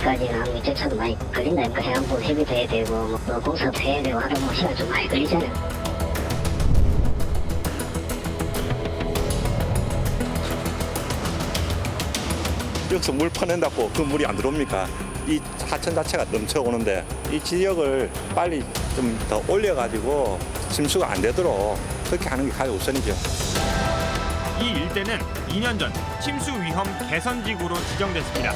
거기까지는 한 이때처럼 많이 걸린다니까. 해안부 해비도 해야 되고 뭐 공사도 해야 되고 하다 보면 시간 좀 많이 걸리잖아요. 여기서 물 퍼낸다고 그 물이 안 들어옵니까? 이 하천 자체가 넘쳐오는데 이 지역을 빨리 좀 더 올려가지고 침수가 안 되도록 그렇게 하는 게 가장 우선이죠. 이 일대는 2년 전 침수 위험 개선지구로 지정됐습니다.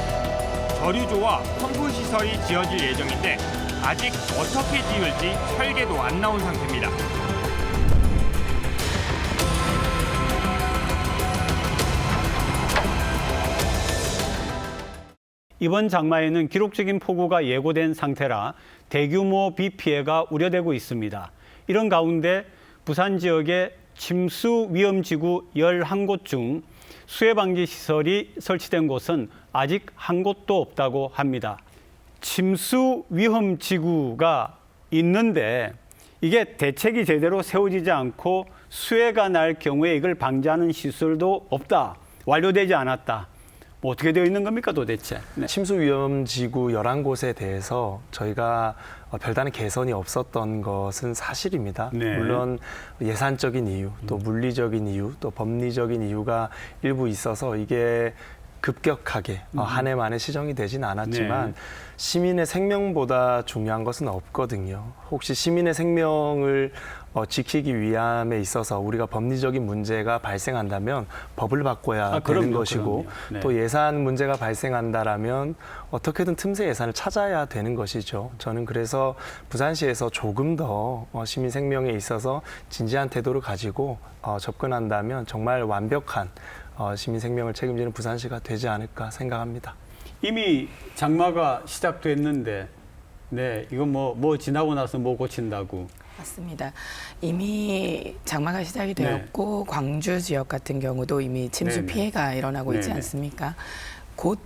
저류조와 펌프 시설이 지어질 예정인데 아직 어떻게 지을지 설계도 안 나온 상태입니다. 이번 장마에는 기록적인 폭우가 예고된 상태라 대규모 비 피해가 우려되고 있습니다. 이런 가운데 부산 지역의 침수 위험지구 11곳 중 수해 방지 시설이 설치된 곳은 아직 한 곳도 없다고 합니다. 침수 위험지구가 있는데 이게 대책이 제대로 세워지지 않고 수해가 날 경우에 이걸 방지하는 시설도 없다, 완료되지 않았다. 뭐 어떻게 되어 있는 겁니까 도대체? 네. 침수 위험 지구 11곳에 대해서 저희가 별다른 개선이 없었던 것은 사실입니다. 네. 물론 예산적인 이유, 또 물리적인 이유, 또 법리적인 이유가 일부 있어서 이게 급격하게 한 해 만에 시정이 되진 않았지만 네. 시민의 생명보다 중요한 것은 없거든요. 혹시 시민의 생명을 지키기 위함에 있어서 우리가 법리적인 문제가 발생한다면 법을 바꿔야 되는 그럼요, 것이고 그럼요. 네. 또 예산 문제가 발생한다라면 어떻게든 틈새 예산을 찾아야 되는 것이죠. 저는 그래서 부산시에서 조금 더 시민 생명에 있어서 진지한 태도를 가지고 접근한다면 정말 완벽한 시민 생명을 책임지는 부산시가 되지 않을까 생각합니다. 이미 장마가 시작됐는데, 네, 이건 뭐 지나고 나서 뭐 고친다고. 맞습니다. 이미 장마가 시작이 되었고 광주 지역 같은 경우도 이미 침수 네네. 피해가 일어나고 있지 네네. 않습니까? 곧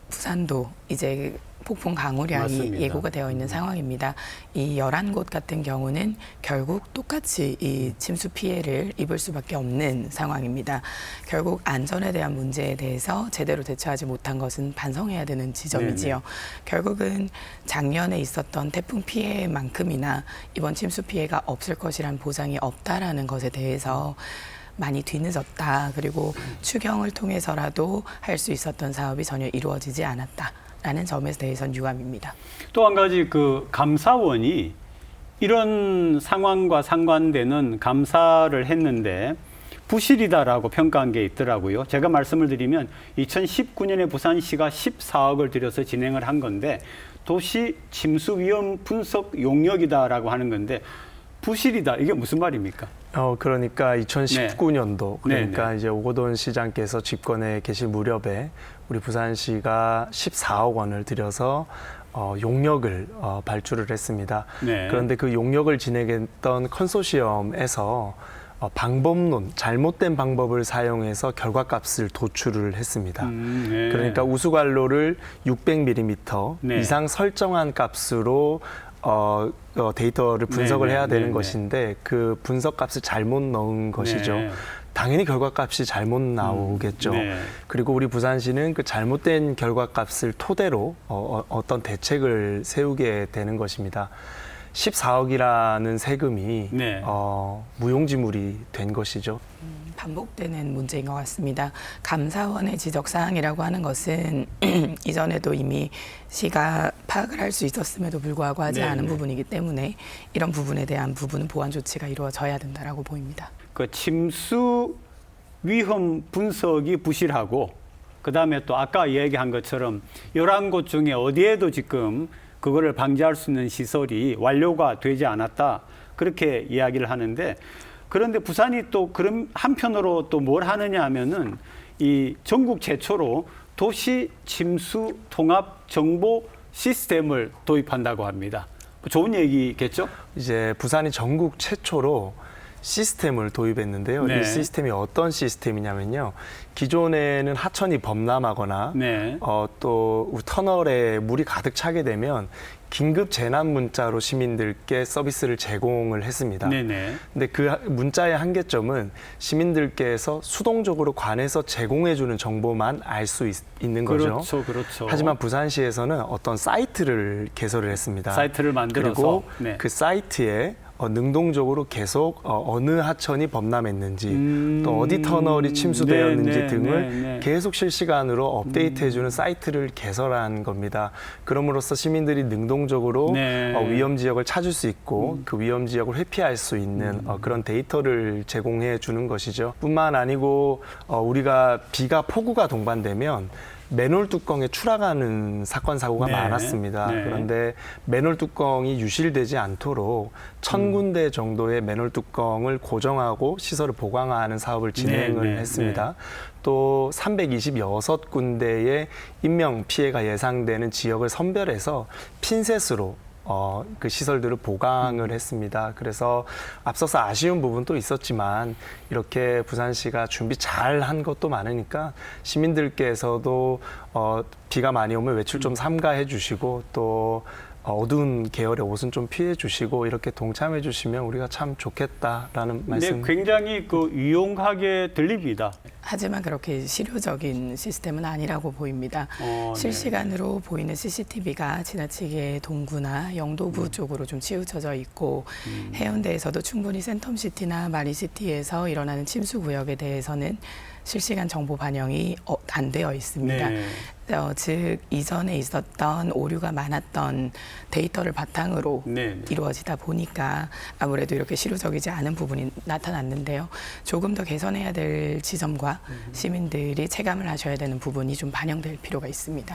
부산도 이제 폭풍 강우량이 맞습니다. 예고가 되어 있는 상황입니다. 이 11곳 같은 경우는 결국 똑같이 이 침수 피해를 입을 수밖에 없는 상황입니다. 결국 안전에 대한 문제에 대해서 제대로 대처하지 못한 것은 반성해야 되는 지점이지요. 네네. 결국은 작년에 있었던 태풍 피해만큼이나 이번 침수 피해가 없을 것이란 보장이 없다라는 것에 대해서 많이 뒤늦었다. 그리고 추경을 통해서라도 할 수 있었던 사업이 전혀 이루어지지 않았다라는 점에 대해서는 유감입니다. 또 한 가지 그 감사원이 이런 상황과 상관되는 감사를 했는데 부실이다라고 평가한 게 있더라고요. 제가 말씀을 드리면 2019년에 부산시가 14억을 들여서 진행을 한 건데 도시 침수 위험 분석 용역이다라고 하는 건데 부실이다. 이게 무슨 말입니까? 그러니까 2019년도 그러니까 네네. 이제 오거돈 시장께서 집권에 계실 무렵에 우리 부산시가 14억 원을 들여서 용역을 발주를 했습니다. 네. 그런데 그 용역을 진행했던 컨소시엄에서 방법론, 잘못된 방법을 사용해서 결과값을 도출을 했습니다. 네. 그러니까 우수관로를 600mm 네. 이상 설정한 값으로 데이터를 분석을 네네, 해야 되는 네네. 것인데 그 분석 값을 잘못 넣은 것이죠. 네. 당연히 결과값이 잘못 나오겠죠. 네. 그리고 우리 부산시는 그 잘못된 결과값을 토대로 어떤 대책을 세우게 되는 것입니다. 14억이라는 세금이 네. 무용지물이 된 것이죠. 반복되는 문제인 것 같습니다. 감사원의 지적사항이라고 하는 것은 이전에도 이미 시가 파악을 할 수 있었음에도 불구하고 하지 않은 부분이기 때문에 이런 부분에 대한 부분은 보완 조치가 이루어져야 된다라고 보입니다. 그 침수 위험 분석이 부실하고 그다음에 또 아까 이야기한 것처럼 11곳 중에 어디에도 지금 그거를 방지할 수 있는 시설이 완료가 되지 않았다. 그렇게 이야기를 하는데 그런데 부산이 또 그런 한편으로 또 뭘 하느냐 하면은 이 전국 최초로 도시 침수 통합 정보 시스템을 도입한다고 합니다. 좋은 얘기겠죠? 이제 부산이 전국 최초로 시스템을 도입했는데요. 네. 이 시스템이 어떤 시스템이냐면요. 기존에는 하천이 범람하거나 네. 또 터널에 물이 가득 차게 되면 긴급 재난 문자로 시민들께 서비스를 제공을 했습니다. 네네. 근데 그 문자의 한계점은 시민들께서 수동적으로 관에서 제공해주는 정보만 알 수 있는 거죠. 그렇죠, 그렇죠. 하지만 부산시에서는 어떤 사이트를 개설을 했습니다. 사이트를 만들어서 그리고 네. 그 사이트에 능동적으로 계속 어느 하천이 범람했는지 또 어디 터널이 침수되었는지 네, 등을 네. 계속 실시간으로 업데이트해주는 사이트를 개설한 겁니다. 그럼으로써 시민들이 능동적으로 네. 위험 지역을 찾을 수 있고 그 위험 지역을 회피할 수 있는 그런 데이터를 제공해 주는 것이죠. 뿐만 아니고 우리가 비가 폭우가 동반되면 맨홀 뚜껑에 추락하는 사건 사고가 네. 많았습니다. 네. 그런데 맨홀 뚜껑이 유실되지 않도록 1,000군데 정도의 맨홀 뚜껑을 고정하고 시설을 보강하는 사업을 진행을 네. 했습니다. 또 326군데의 인명 피해가 예상되는 지역을 선별해서 핀셋으로 그 시설들을 보강을 했습니다. 그래서 앞서서 아쉬운 부분도 있었지만 이렇게 부산시가 준비 잘 한 것도 많으니까 시민들께서도 비가 많이 오면 외출 좀 삼가해 주시고 또 어두운 계열의 옷은 좀 피해 주시고 이렇게 동참해 주시면 우리가 참 좋겠다라는 말씀. 네, 굉장히 유용하게 들립니다. 하지만 그렇게 실효적인 시스템은 아니라고 보입니다. 네. 실시간으로 보이는 CCTV가 지나치게 동구나 영도구 쪽으로 좀 치우쳐져 있고 해운대에서도 충분히 센텀시티나 마린시티에서 일어나는 침수 구역에 대해서는 실시간 정보 반영이 안 되어 있습니다. 네. 즉 이전에 있었던 오류가 많았던 데이터를 바탕으로 네. 이루어지다 보니까 아무래도 이렇게 실효적이지 않은 부분이 나타났는데요. 조금 더 개선해야 될 지점과 시민들이 체감을 하셔야 되는 부분이 좀 반영될 필요가 있습니다.